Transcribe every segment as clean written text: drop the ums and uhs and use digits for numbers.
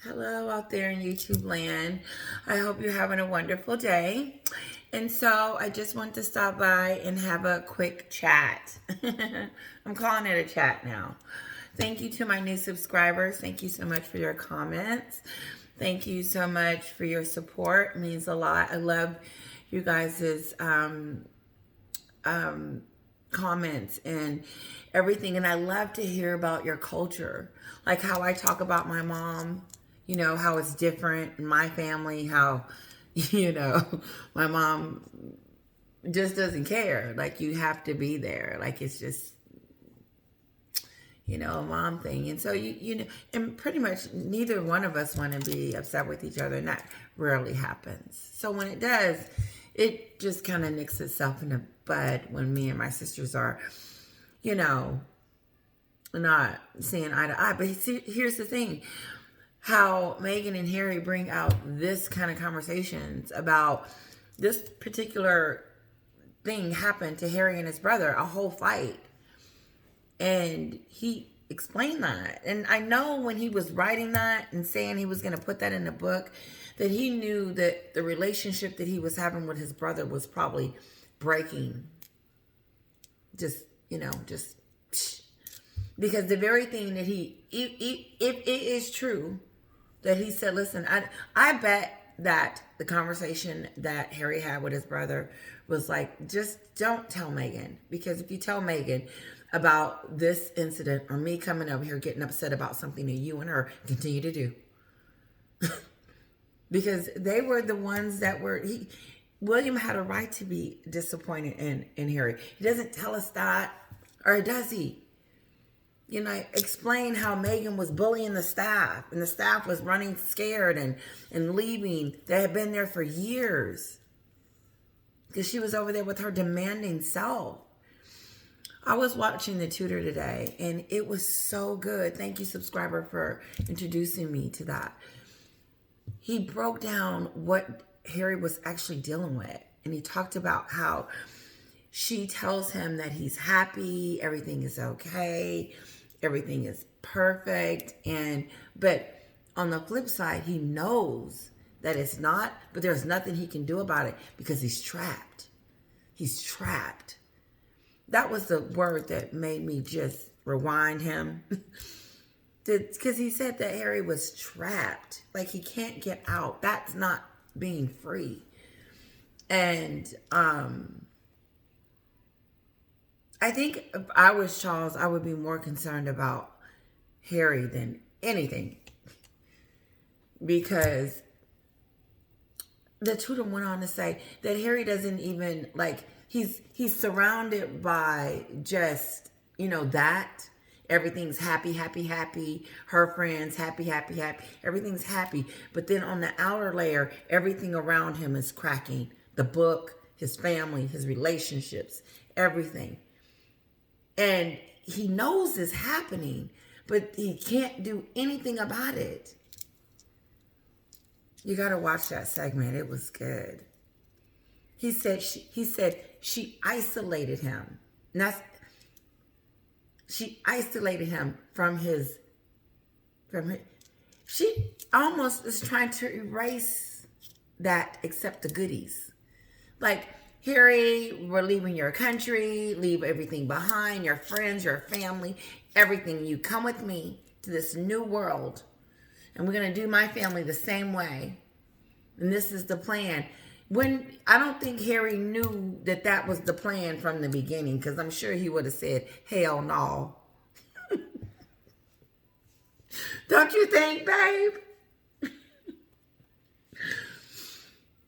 Hello out there in YouTube land. I hope you're having a wonderful day. And so I just want to stop by and have a quick chat. I'm calling it a chat now. Thank you to my new subscribers. Thank you so much for your comments. Thank you so much for your support. It means a lot. I love you guys' comments and everything. And I love to hear about your culture. Like how I talk about my mom, how it's different in my family, how, my mom just doesn't care. Like you have to be there. Like it's just, a mom thing. And so, and pretty much neither one of us want to be upset with each other. And that rarely happens. So when it does, it just kind of nicks itself in the bud when me and my sisters are, not seeing eye to eye. But here's the thing. How Meghan and Harry bring out this kind of conversations about this particular thing happened to Harry and his brother, a whole fight. And he explained that. And I know when he was writing that and saying he was going to put that in the book, that he knew that the relationship that he was having with his brother was probably breaking. Just because the very thing that if it is true that he said, listen, I bet that the conversation that Harry had with his brother was like, just don't tell Meghan. Because if you tell Meghan about this incident or me coming over here getting upset about something that you and her continue to do. Because they were the ones that William had a right to be disappointed in Harry. He doesn't tell us that, or does he? Explain how Meghan was bullying the staff, and the staff was running scared and leaving. They had been there for years because she was over there with her demanding self. I was watching The Tutor today, and it was so good. Thank you, subscriber, for introducing me to that. He broke down what Harry was actually dealing with, and he talked about how she tells him that he's happy, everything is okay, everything is perfect, but on the flip side, he knows that it's not, but there's nothing he can do about it because he's trapped. He's trapped. That was the word that made me just rewind him. Because he said that Harry was trapped. Like he can't get out. That's not being free. And I think if I was Charles, I would be more concerned about Harry than anything. Because the tutor went on to say that Harry doesn't even, he's surrounded by just, that. Everything's happy, happy, happy. Her friends, happy, happy, happy. Everything's happy. But then on the outer layer, everything around him is cracking. The book, his family, his relationships, everything. And he knows it's happening, but he can't do anything about it. You got to watch that segment. It was good. He said she isolated him. And she isolated him from his. She almost is trying to erase that except the goodies. Like, Harry, we're leaving your country, leave everything behind, your friends, your family, everything. You come with me to this new world, and we're going to do my family the same way. And this is the plan. When I don't think Harry knew that was the plan from the beginning, because I'm sure he would have said, hell no. Don't you think, babe?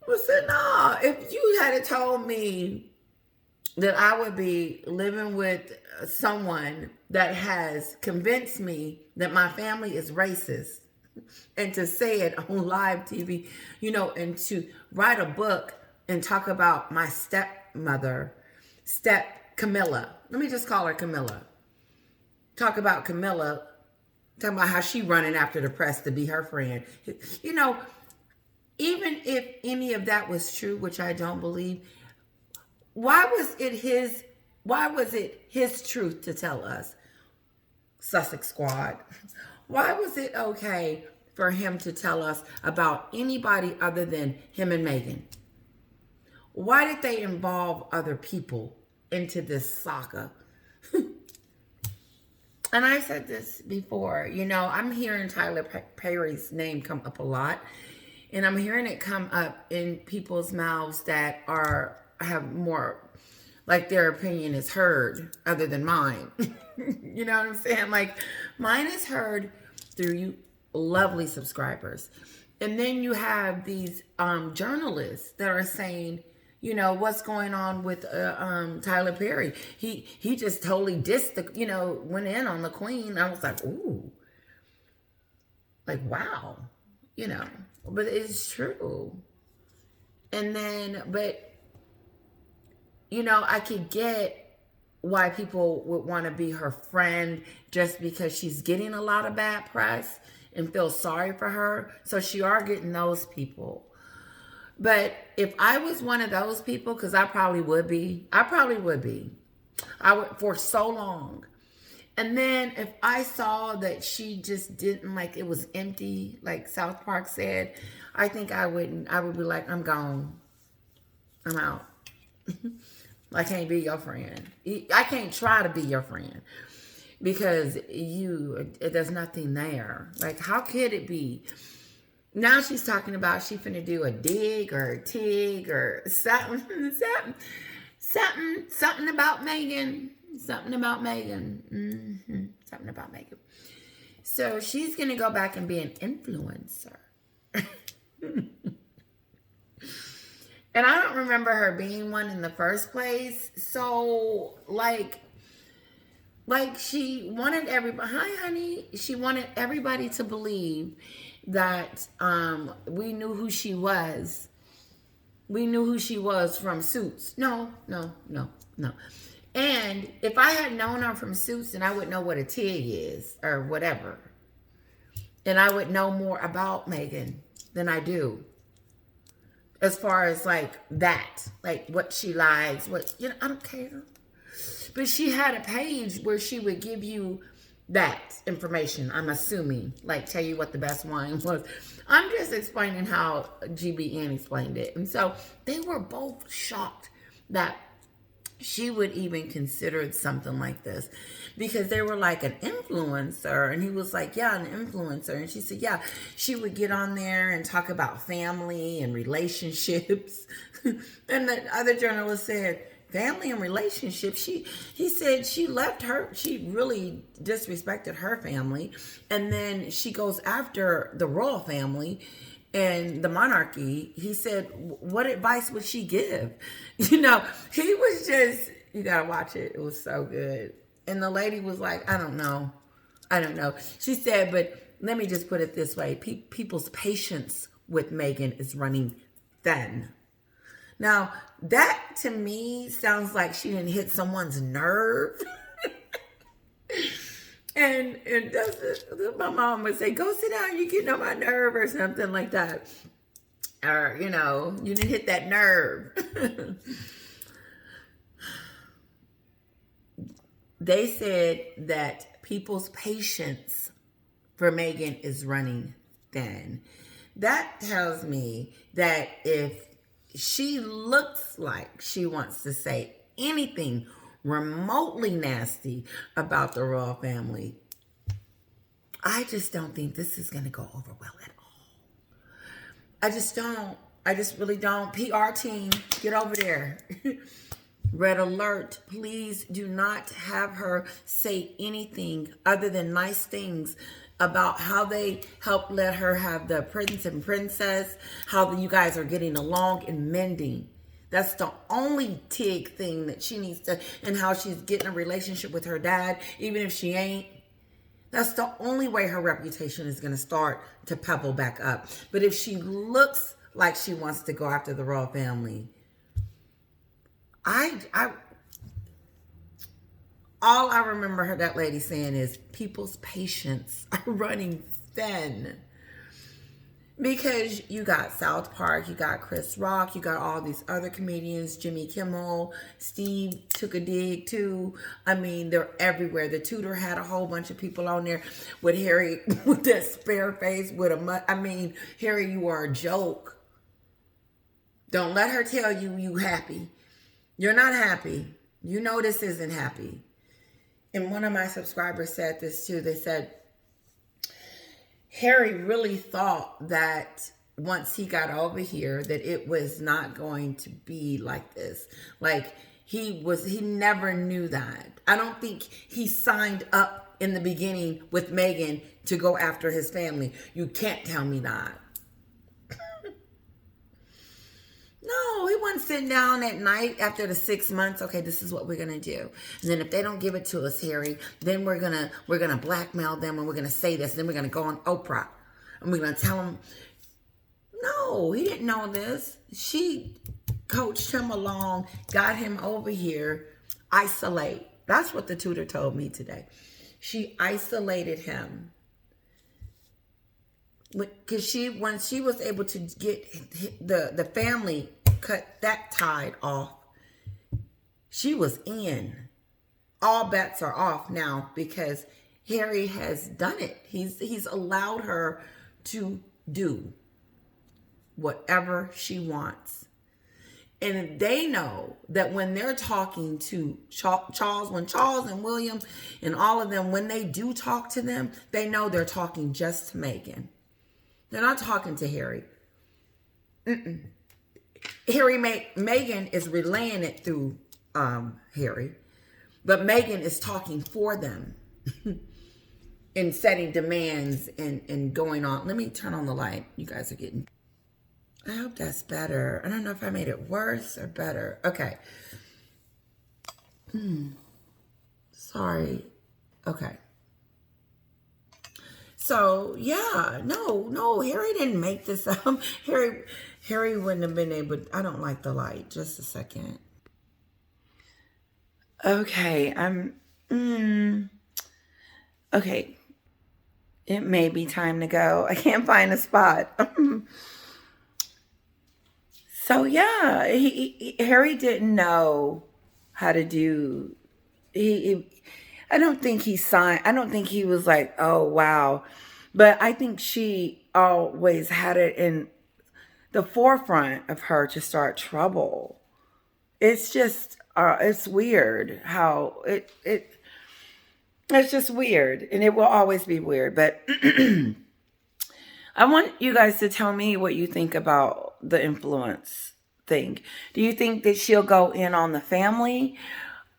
I said, no, if you had told me that I would be living with someone that has convinced me that my family is racist, and to say it on live TV, and to write a book and talk about my stepmother, Camilla. Let me just call her Camilla. Talk about Camilla, talking about how she running after the press to be her friend. Even if any of that was true, which I don't believe, why was it his truth to tell us, Sussex Squad? Why was it okay for him to tell us about anybody other than him and Meghan? Why did they involve other people into this saga? And I said this before, you know, I'm hearing Tyler Perry's name come up a lot. And I'm hearing it come up in people's mouths that have more, like their opinion is heard other than mine. You know what I'm saying? Like mine is heard through you lovely subscribers. And then you have these journalists that are saying, you know, what's going on with Tyler Perry? He just totally dissed the, you know, went in on the Queen. I was like, ooh, like, wow, you know, but it's true. And then, but, you know, I could get why people would want to be her friend just because she's getting a lot of bad press and feel sorry for her. So she are getting those people. But if I was one of those people, because I probably would be, I would for so long. And then if I saw that she just didn't, like it was empty, like South Park said, I think I would be like, I'm gone. I'm out. I can't be your friend. I can't try to be your friend because there's nothing there. Like, how could it be? Now she's talking about she finna do a dig or a tig or something about Meghan. Something about Meghan. Something about Meghan. So she's gonna go back and be an influencer. And I don't remember her being one in the first place. So like she wanted everybody, hi honey, she wanted everybody to believe that we knew who she was. We knew who she was from Suits. No. And if I had known her from Suits, then I would know what a TIG is or whatever. And I would know more about Meghan than I do. As far as like that, like what she likes, what, you know, I don't care. But she had a page where she would give you that information, I'm assuming, like tell you what the best wine was. I'm just explaining how GBN explained it. And so they were both shocked that she would even consider something like this, because they were like an influencer, and he was like, yeah, an influencer. And she said, yeah, she would get on there and talk about family and relationships. And the other journalist said, family and relationships. He said she left her, she really disrespected her family, and then she goes after the royal family and the monarchy. He said, what advice would she give? You know, he was just, you gotta watch it. It was so good. And the lady was like, I don't know. She said, but let me just put it this way. People's patience with Meghan is running thin. Now, that to me sounds like she didn't hit someone's nerve. And my mom would say, go sit down, you're getting on my nerve or something like that. Or, you know, you didn't hit that nerve. They said that people's patience for Meghan is running thin. That tells me that if she looks like she wants to say anything remotely nasty about the royal family, I just don't think this is going to go over well at all. I just don't. I just really don't. PR team, get over there. Red alert, please do not have her say anything other than nice things about how they helped let her have the prince and princess, how you guys are getting along and mending. That's the only tig thing that she needs to, and how she's getting a relationship with her dad, even if she ain't. That's the only way her reputation is going to start to pebble back up. But if she looks like she wants to go after the royal family, all I remember that lady saying is people's patience are running thin. Because you got South Park, you got Chris Rock, you got all these other comedians, Jimmy Kimmel, Steve took a dig too. I mean, they're everywhere. The Tutor had a whole bunch of people on there with Harry with that spare face with I mean, Harry, you are a joke. Don't let her tell you you happy. You're not happy. You know this isn't happy. And one of my subscribers said this too. They said, Harry really thought that once he got over here that it was not going to be like this. Like he never knew that. I don't think he signed up in the beginning with Meghan to go after his family. You can't tell me that. No, he wasn't sitting down at night after the 6 months. Okay, this is what we're gonna do. And then if they don't give it to us, Harry, then we're gonna blackmail them and we're gonna say this. And then we're gonna go on Oprah and we're gonna tell them. No, he didn't know this. She coached him along, got him over here, isolate. That's what the Tutor told me today. She isolated him. Because once she was able to get the family cut that tide off, she was in. All bets are off now because Harry has done it. He's allowed her to do whatever she wants. And they know that when they're talking to Charles, when Charles and William and all of them, when they do talk to them, they know they're talking just to Meghan. They're not talking to Harry. Meghan is relaying it through Harry, but Meghan is talking for them and setting demands and going on. Let me turn on the light. You guys are getting. I hope that's better. I don't know if I made it worse or better. Okay. Sorry. Okay. So yeah, no, Harry didn't make this up. Harry wouldn't have been able. I don't like the light. Just a second. Okay, okay. It may be time to go. I can't find a spot. So yeah, Harry didn't know how to do. I don't think he signed. I don't think he was like, oh, wow. But I think she always had it in the forefront of her to start trouble. It's just, it's weird how it's just weird. And it will always be weird. But I want you guys to tell me what you think about the influence thing. Do you think that she'll go in on the family?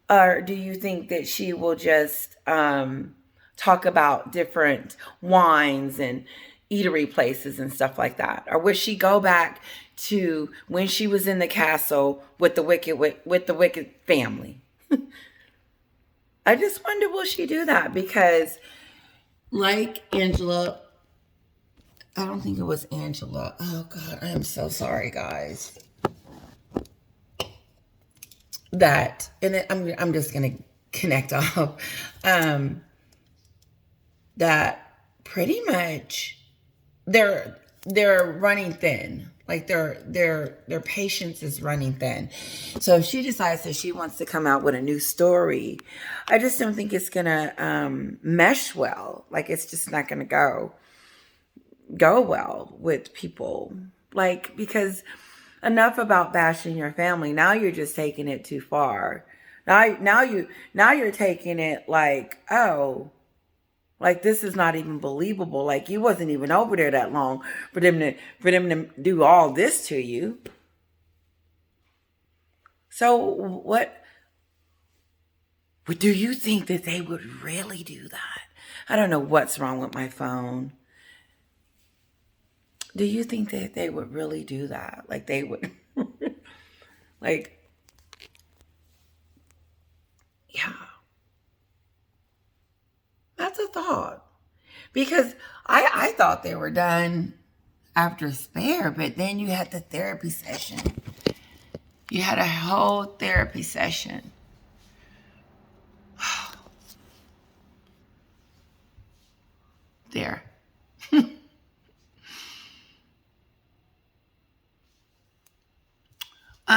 Or do you think that she will just talk about different wines and eatery places and stuff like that? Or would she go back to when she was in the castle with the wicked family? I just wonder, will she do that? Because like Angela, I don't think it was Angela. Oh God, I am so sorry, guys. That, and I'm just gonna connect off. That pretty much they're running thin. Like their patience is running thin. So if she decides that she wants to come out with a new story, I just don't think it's gonna mesh well. Like it's just not gonna go well with people. Like, because enough about bashing your family. Now you're just taking it too far. Now you're taking it like, oh, like this is not even believable. Like you wasn't even over there that long for them to do all this to you. So what do you think that they would really do that? I don't know what's wrong with my phone. Do you think that they would really do that? Like they would, like, yeah. That's a thought. Because I thought they were done after Spare, but then you had the therapy session. You had a whole therapy session. There.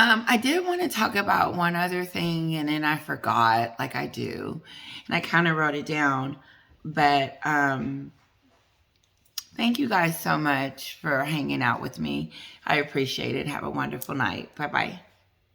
I did want to talk about one other thing, and then I forgot, like I do, and I kind of wrote it down. But thank you guys so much for hanging out with me. I appreciate it. Have a wonderful night. Bye bye.